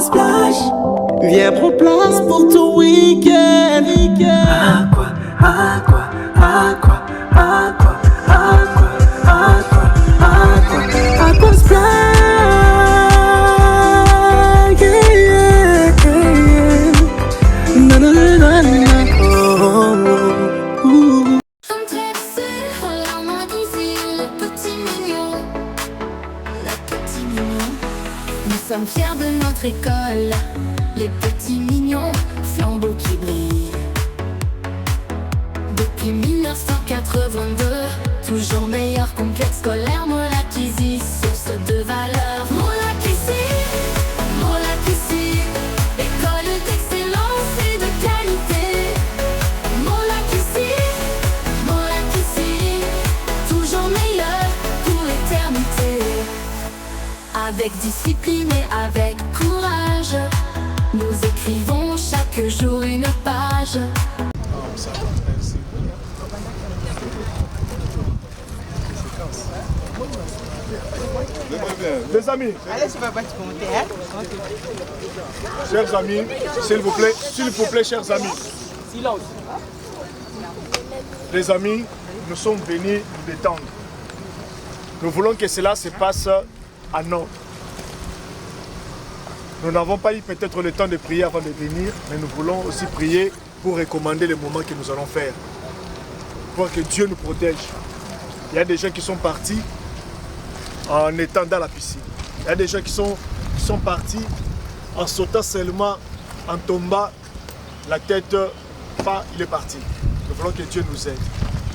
Splash, viens prendre place pour ton week-end. Aqua, aqua, aqua, aqua, aqua, aqua, aqua, aqua Splash, yeah, yeah, yeah. Na na na na na, oh, oh, oh. Nous sommes fiers de notre école, les petits mignons, flambeaux qui brillent. Depuis 1982, toujours meilleur complexe scolaire, Molakisi, source de valeur. Molakisi, école d'excellence et de qualité. Molakisi, toujours meilleur pour l'éternité. Avec discipline et avec courage, nous écrivons chaque jour une page. Les amis, allez sur ma boîte commentaire. Chers amis, s'il vous plaît, chers amis. Silence. Les amis, nous sommes venus nous détendre. Nous voulons que cela se passe en ordre. Nous n'avons pas eu peut-être le temps de prier avant de venir, mais nous voulons aussi prier pour recommander les moments que nous allons faire. Pour que Dieu nous protège. Il y a des gens qui sont partis en étant dans la piscine. Il y a des gens qui sont partis en sautant seulement, en tombant, la tête, pas, il est parti. Nous voulons que Dieu nous aide.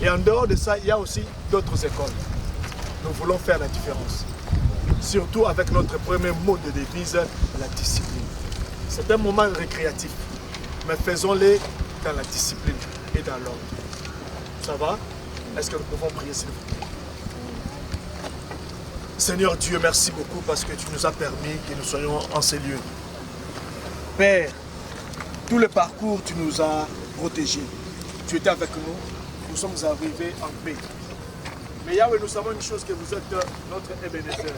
Et en dehors de ça, il y a aussi d'autres écoles. Nous voulons faire la différence. Surtout avec notre premier mot de devise, la discipline. C'est un moment récréatif, mais faisons-le dans la discipline et dans l'ordre. Ça va? Est-ce que nous pouvons prier, s'il vous plaît? Seigneur Dieu, merci beaucoup parce que tu nous as permis que nous soyons en ces lieux. Père, tout le parcours, tu nous as protégés. Tu étais avec nous, nous sommes arrivés en paix. Mais Yahweh, nous savons une chose, que vous êtes notre Ebenezer.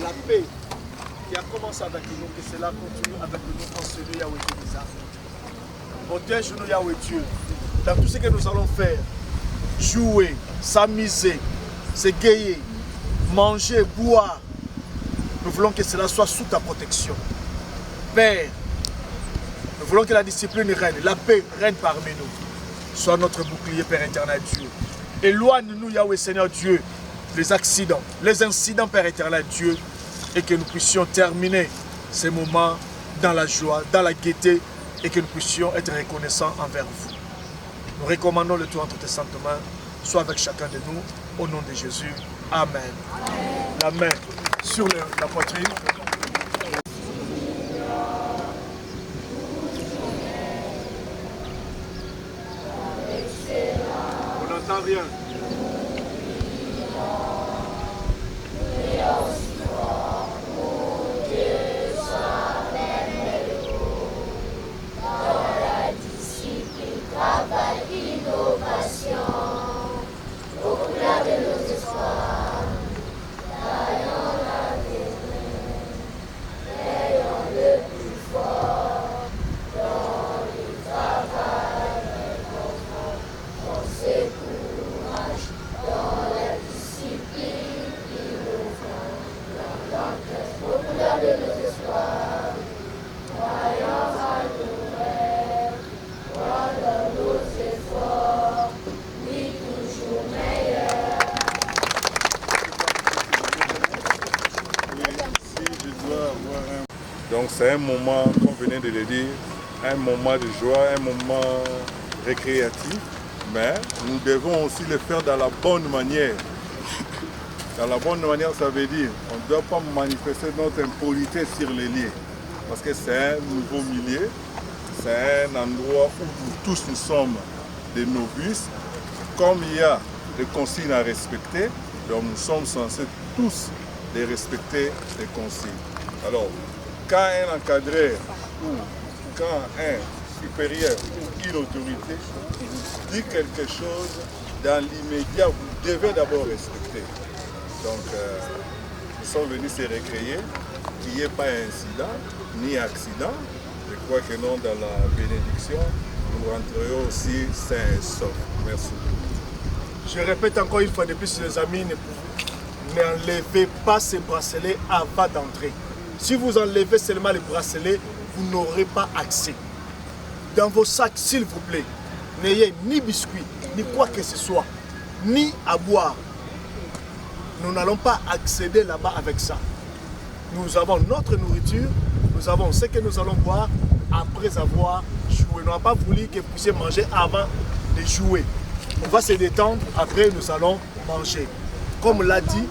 La paix qui a commencé avec nous, que cela continue avec nous en ce lieu, Yahweh Dieu des armes. Protège-nous, Yahweh Dieu, dans tout ce que nous allons faire. Jouer, s'amuser, s'égayer, manger, boire. Nous voulons que cela soit sous ta protection. Père, nous voulons que la discipline règne, la paix règne parmi nous. Sois notre bouclier, Père éternel Dieu. Éloigne-nous, Yahweh Seigneur Dieu, les accidents, les incidents, Père éternel Dieu, et que nous puissions terminer ces moments dans la joie, dans la gaieté, et que nous puissions être reconnaissants envers vous. Nous recommandons le tout entre tes saintes mains, sois avec chacun de nous, au nom de Jésus. Amen. La main sur la poitrine. On n'entend rien. Donc c'est un moment, comme venait de le dire, un moment de joie, un moment récréatif, mais nous devons aussi le faire dans la bonne manière. Dans la bonne manière, ça veut dire qu'on ne doit pas manifester notre impolitesse sur les lieux, parce que c'est un nouveau milieu, c'est un endroit où nous tous nous sommes des novices. Comme il y a des consignes à respecter, donc nous sommes censés tous les respecter, les consignes. Alors, quand un encadreur ou quand un supérieur ou une autorité dit quelque chose, dans l'immédiat, vous devez d'abord respecter. Donc, nous sommes venus se récréer, qu'il n'y ait pas incident ni accident. Je crois que non, dans la bénédiction, nous rentrerions aussi sains et saufs. Merci. Je répète encore une fois de plus, les amis, n'enlevez pas ces bracelets avant d'entrer. Si vous enlevez seulement les bracelets, vous n'aurez pas accès. Dans vos sacs, s'il vous plaît, n'ayez ni biscuits, ni quoi que ce soit, ni à boire. Nous n'allons pas accéder là-bas avec ça. Nous avons notre nourriture, nous avons ce que nous allons boire après avoir joué. Nous n'avons pas voulu que vous puissiez manger avant de jouer. On va se détendre, après nous allons manger. Comme l'a dit,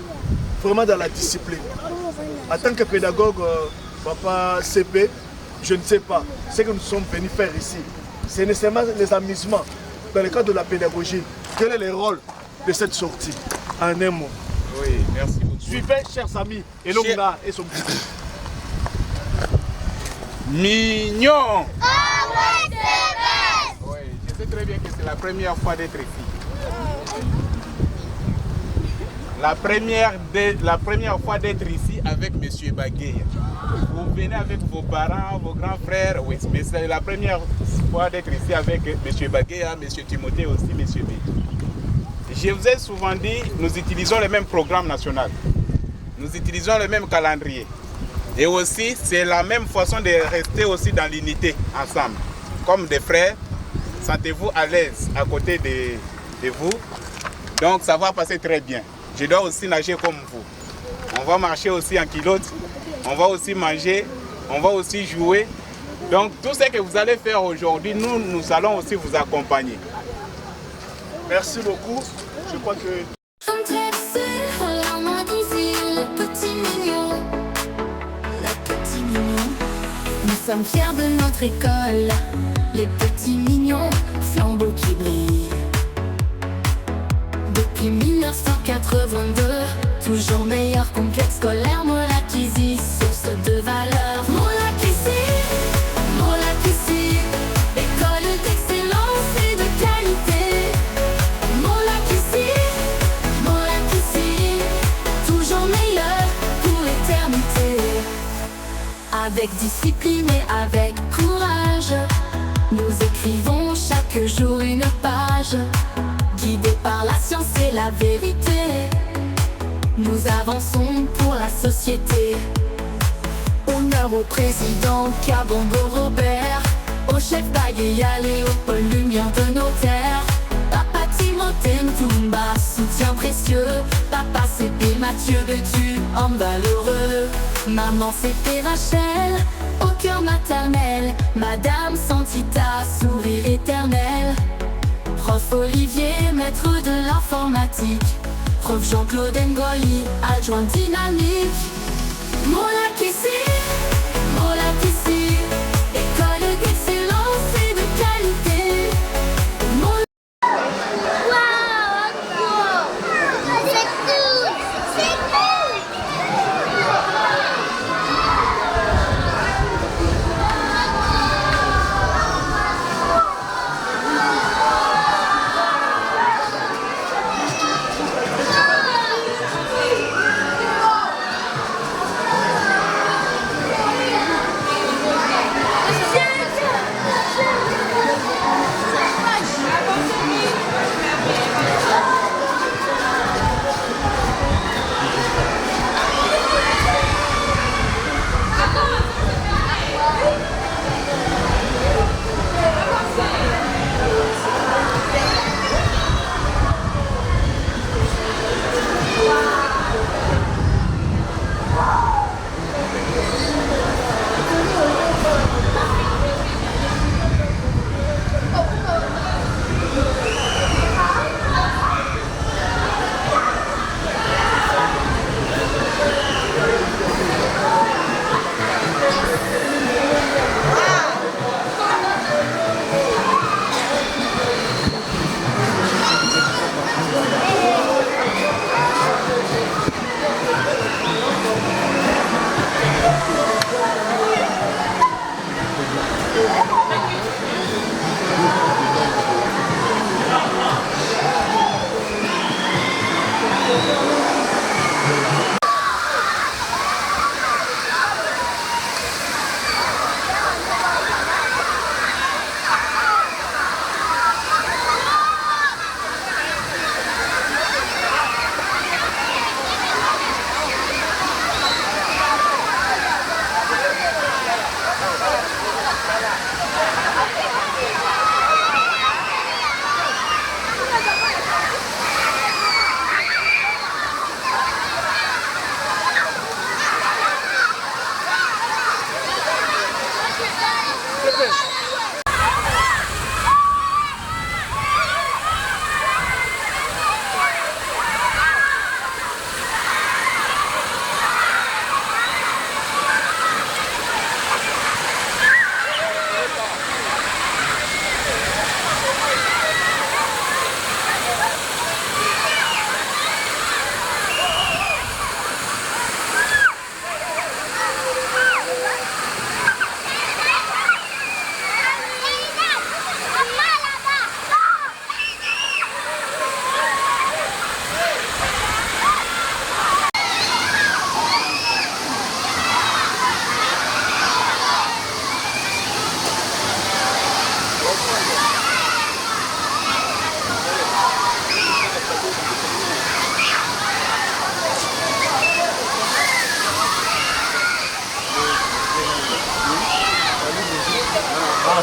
vraiment dans la discipline. En tant que pédagogue, papa CP, je ne sais pas ce que nous sommes venus faire ici. C'est nécessairement les amusements dans le cadre de la pédagogie. Quel est le rôle de cette sortie? En un mot. Oui, merci beaucoup. Suivez, chers amis, et l'homme et son petit. Mignon. Oui, je sais très bien que c'est la première fois d'être ici. La première fois d'être ici avec M. Bagué. Vous venez avec vos parents, vos grands frères, oui, mais c'est la première fois d'être ici avec M. Bagué, M. Timothée aussi, M. B. Je vous ai souvent dit, nous utilisons le même programme national. Nous utilisons le même calendrier. Et aussi, c'est la même façon de rester aussi dans l'unité ensemble. Comme des frères, sentez-vous à l'aise à côté de vous. Donc ça va passer très bien. Je dois aussi nager comme vous. On va marcher aussi en culotte, on va aussi manger, on va aussi jouer. Donc tout ce que vous allez faire aujourd'hui, nous allons aussi vous accompagner. Merci beaucoup. Je crois que... Comme traversé la main d'ici, le petit mignon. Le petit mignon. Nous sommes fiers de notre école. Les petits mignons, flambeaux qui brillent. Depuis 1982, toujours meilleur complexe scolaire. Molakisi, source de valeur. Molakisi, Molakisi, école d'excellence et de qualité. Molakisi, Molakisi, toujours meilleur pour l'éternité. Avec discipline et avec courage, nous écrivons chaque jour une page. Guidés par la science et la vérité, nous avançons pour la société. Honneur au président Kabongo Robert, au chef Bagayal et au pôle lumière de nos terres. Papa Timothée Ntumba, soutien précieux. Papa CP Mathieu Betu, homme valeureux. Maman CP Rachel, au cœur maternel. Madame Santita, sourire éternel. Prof Olivier, maître de l'informatique. Prof Jean-Claude Ngoyi, adjoint dynamique. Molakisi, Molakisi, école d'excellence et de qualité.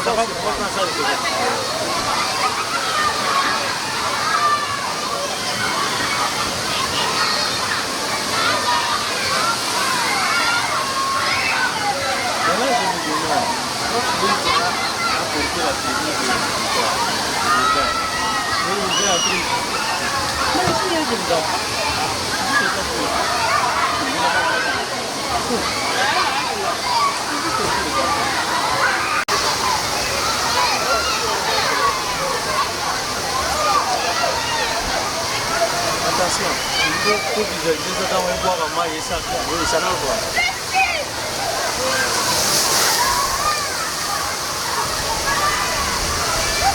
ça va, on prend ça. Attention, il faut visualiser ça dans un bois vraiment et ça va voir.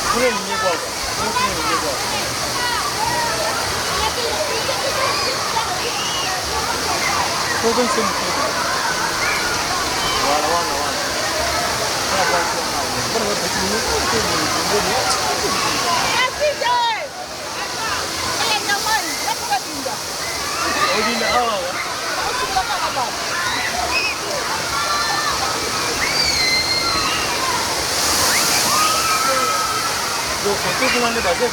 Vous voulez le bois. Donc, on peut demander à faire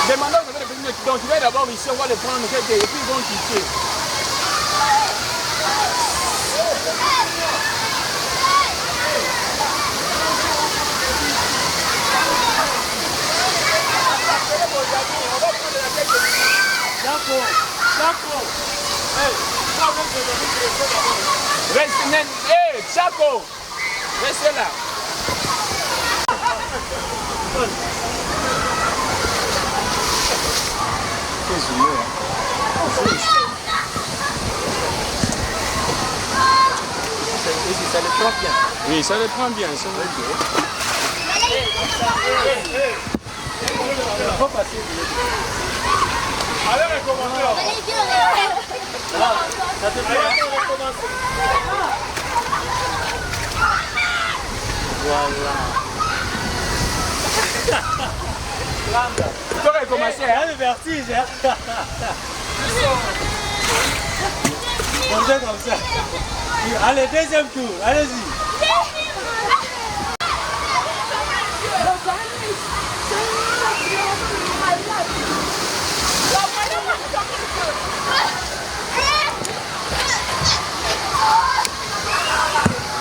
Demandons aux venir. Donc tu vas d'abord ici, on va les prendre quelques et puis ils vont quitter. Reste, Chaco, restez là. Ça le prend bien. Oui, ça le prend bien. Ça Il faut passer. allez, recommandeur. Ça te plaît, Voilà. Tu peux recommencer, hein? Le vertige, hein? On fait comme ça. Allez, deuxième tour, allez-y.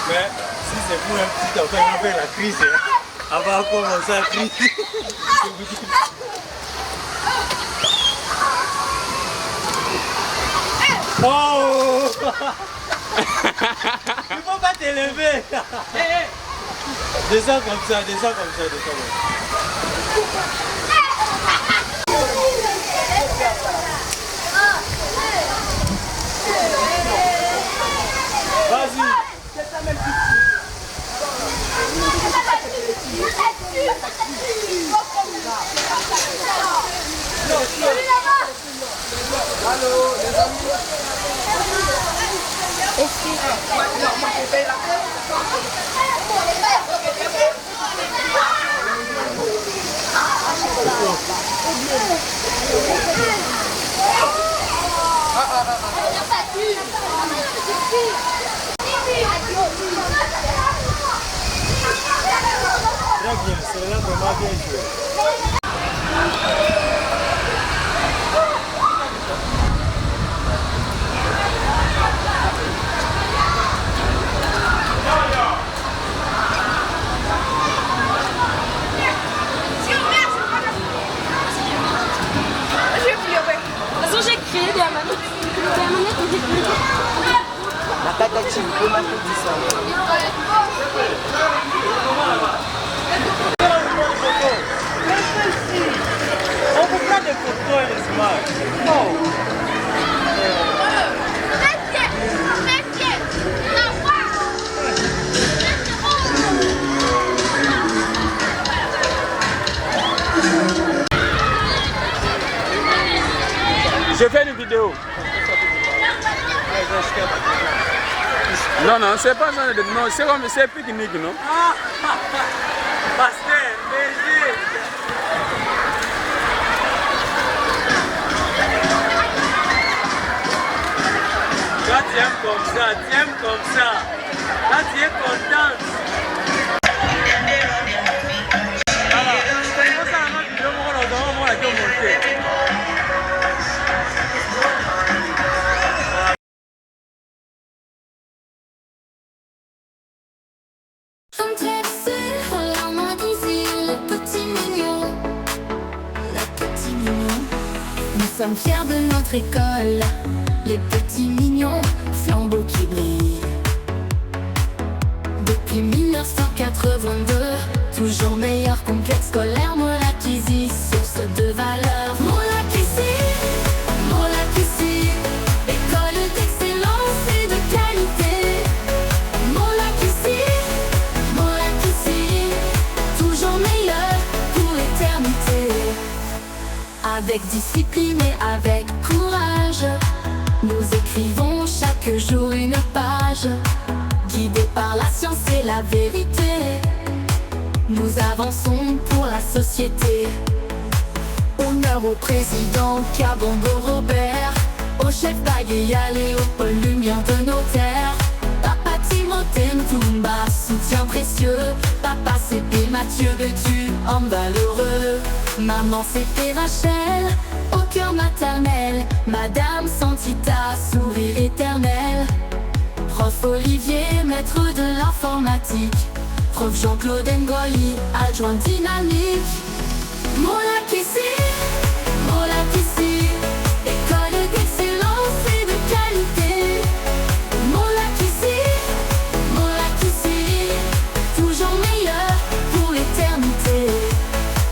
Mais si c'est pour un petit enfant, on fait la crise, hein? Avant qu'on commence à crier. Oh! Il faut pas t'élever. Descends comme ça, descends comme ça, descends comme ça. Vas-y. Allô, les amis. Très bien, c'est là vraiment bien joué. J'ai créé des manettes. La tatative, comment tu dis ça? On peut prendre des photos et les images. Non. Je fais une vidéo. Non, non, c'est pas ça. Non, c'est comme c'est pique-nique, non? Pasteur, léger. Toi, tu aimes comme ça, tu aimes comme ça. Là, tu es contente. Comme tracé à la main d'ici, les petits mignons. Les petits mignons. Nous sommes fiers de notre école. Les petits mignons, flambeaux qui brillent. Depuis 1982, toujours meilleur complexe scolaire. Molakisi, source de valeur. Molakisi, Molakisi, école d'excellence et de qualité. Molakisi, Molakisi, toujours meilleur pour l'éternité. Avec discipline et avec courage, nous écrivons chaque jour une page. Guidés par la science et la vérité, nous avançons pour la société. Honneur au président Kabongo Robert, au chef Bagaya Léopold, lumière de nos terres. Papa Timothée Ntoumba, soutien précieux. Papa CP Mathieu Betu, homme valeureux. Maman CP Rachel, au cœur maternel. Madame Santita, sourire éternel. Prof Olivier, maître de l'informatique. Prof Jean-Claude Ngoyi, adjoint dynamique. Molakisi, Molakisi, école d'excellence et de qualité. Molakisi, Molakisi, toujours meilleur pour l'éternité.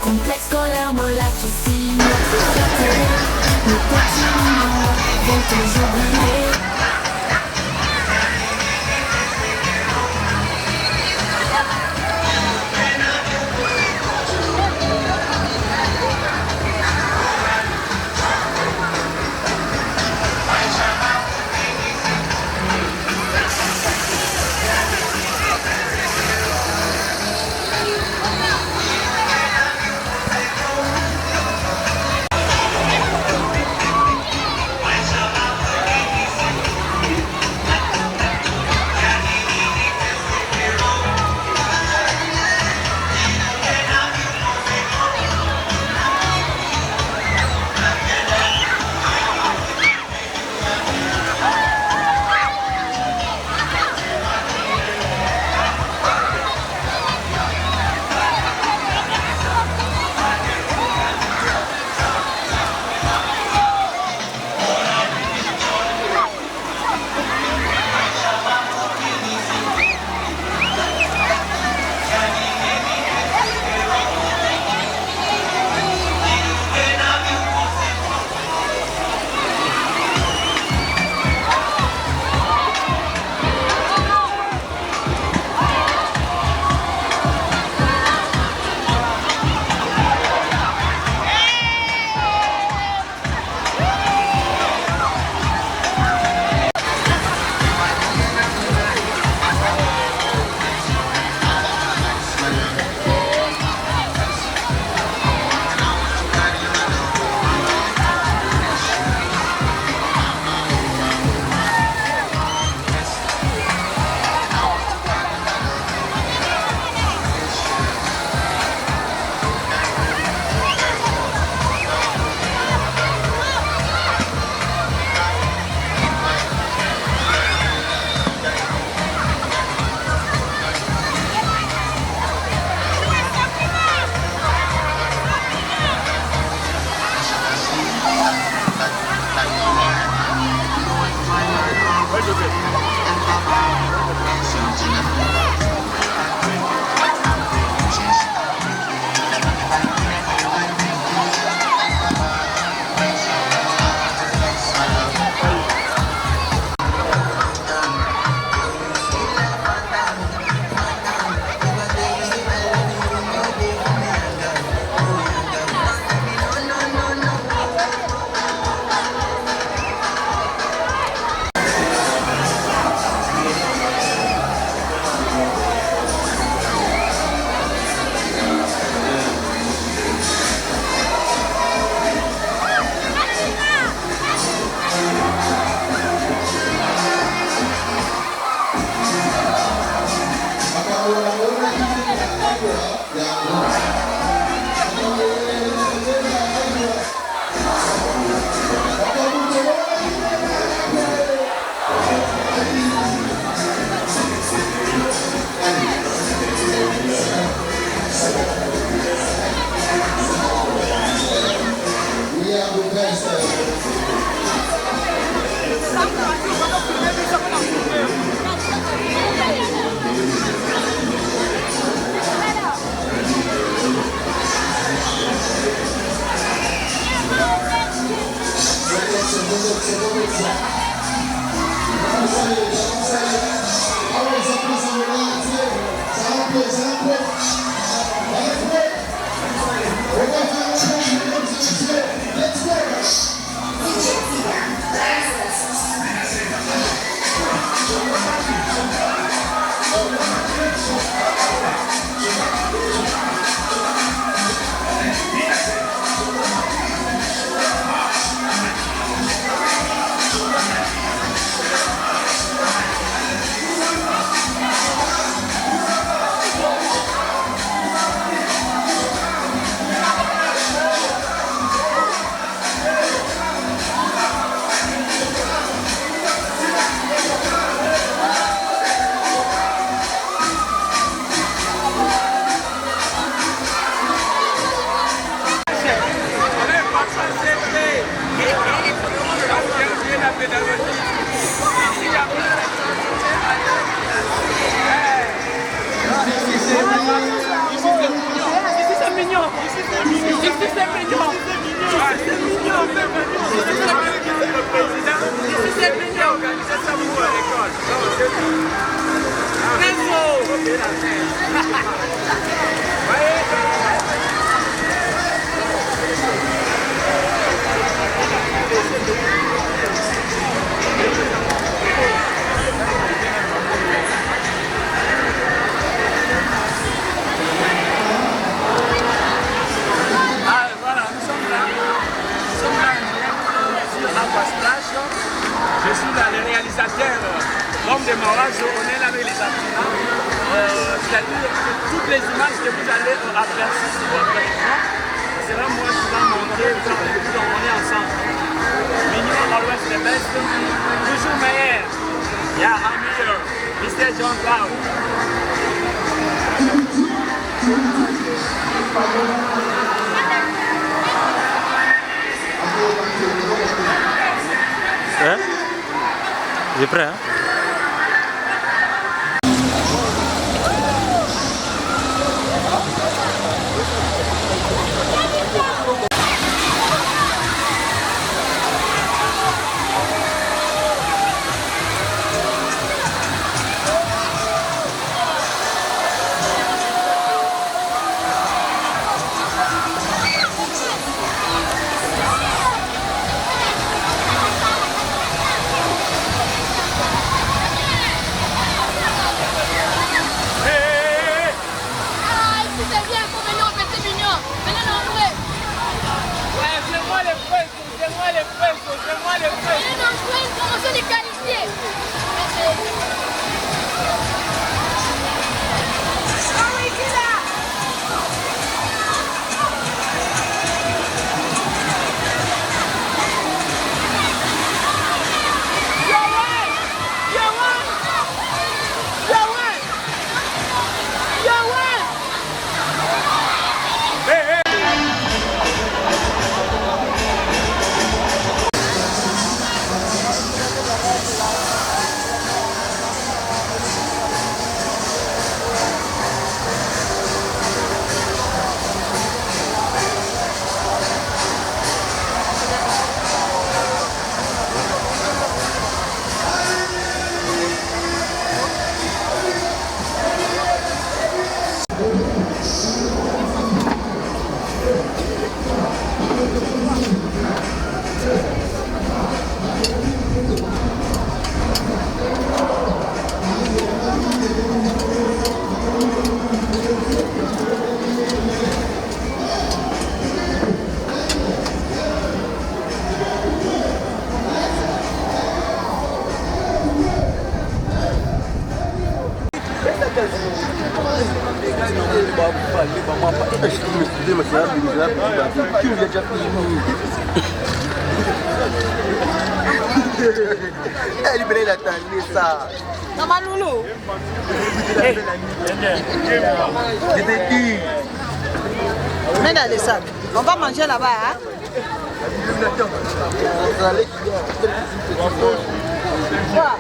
Complexe scolaire Molakisi, notre fierté. Nos petits mignons vont toujours briller. Je suis là, le réalisateur, l'homme de Mawazo, on est là avec les apprenants. C'est-à-dire que toutes les images que vous allez apercevoir sur votre écran, c'est là moi qui vais monter, on est ensemble. Mignon, always the best, toujours meilleur. Yeah, I'm here, Mr. John Cloud. Hein? Il est prêt, hein? Elle libérée d'attendre ça. Maman Loulou. Mets dans les sacs. On va manger là-bas, hein? Quoi?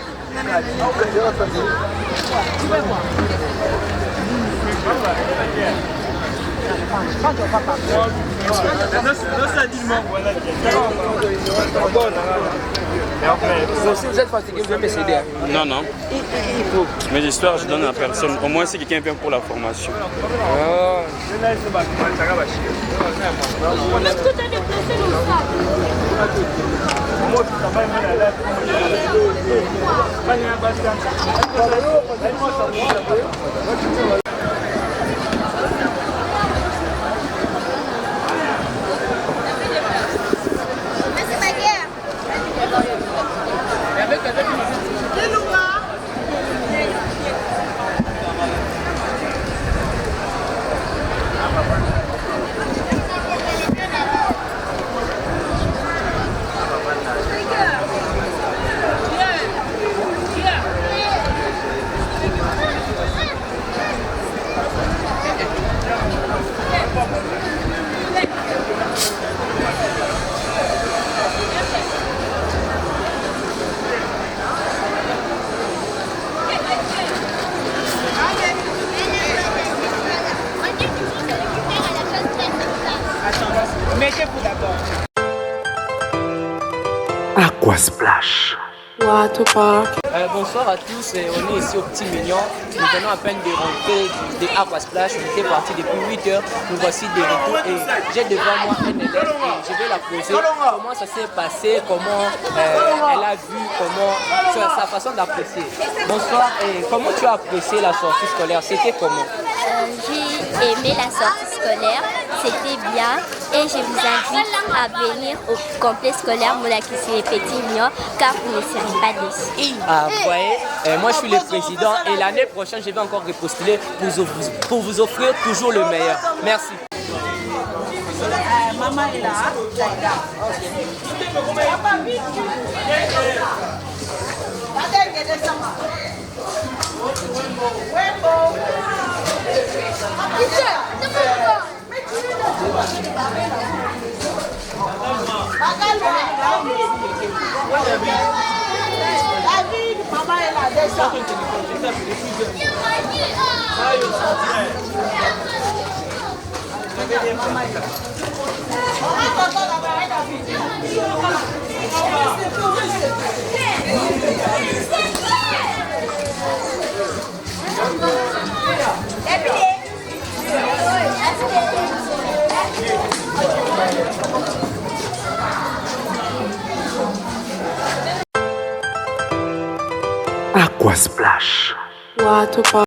Non, ça dit le mot. Vous aussi, vous êtes fatigué, vous aimez s'aider. Non, non. Il faut. Mes histoires, je donne à personne. Au moins, si quelqu'un vient pour la formation. Est-ce que tu as déplacé le Mettez-vous d'abord. Aquasplash. Bonsoir à tous, on est ici au Petit Mignon. Nous venons à peine de rentrer de Aquasplash. On était parti depuis 8 heures. Nous voici de retour et j'ai devant moi un élève et je vais la poser. Comment ça s'est passé, comment elle a vu, comment sa façon d'apprécier. Bonsoir, et comment tu as apprécié la sortie scolaire? C'était comment? J'ai aimé la sortie scolaire, c'était bien et je vous invite à venir au complexe scolaire Moulakissi et Petit Mignon car vous ne serez pas déçus. Ah, vous voyez, moi je suis le président et l'année prochaine je vais encore repostuler pour vous offrir toujours le meilleur. Merci. Maman est là. David, maman est là, descends. Aquasplash.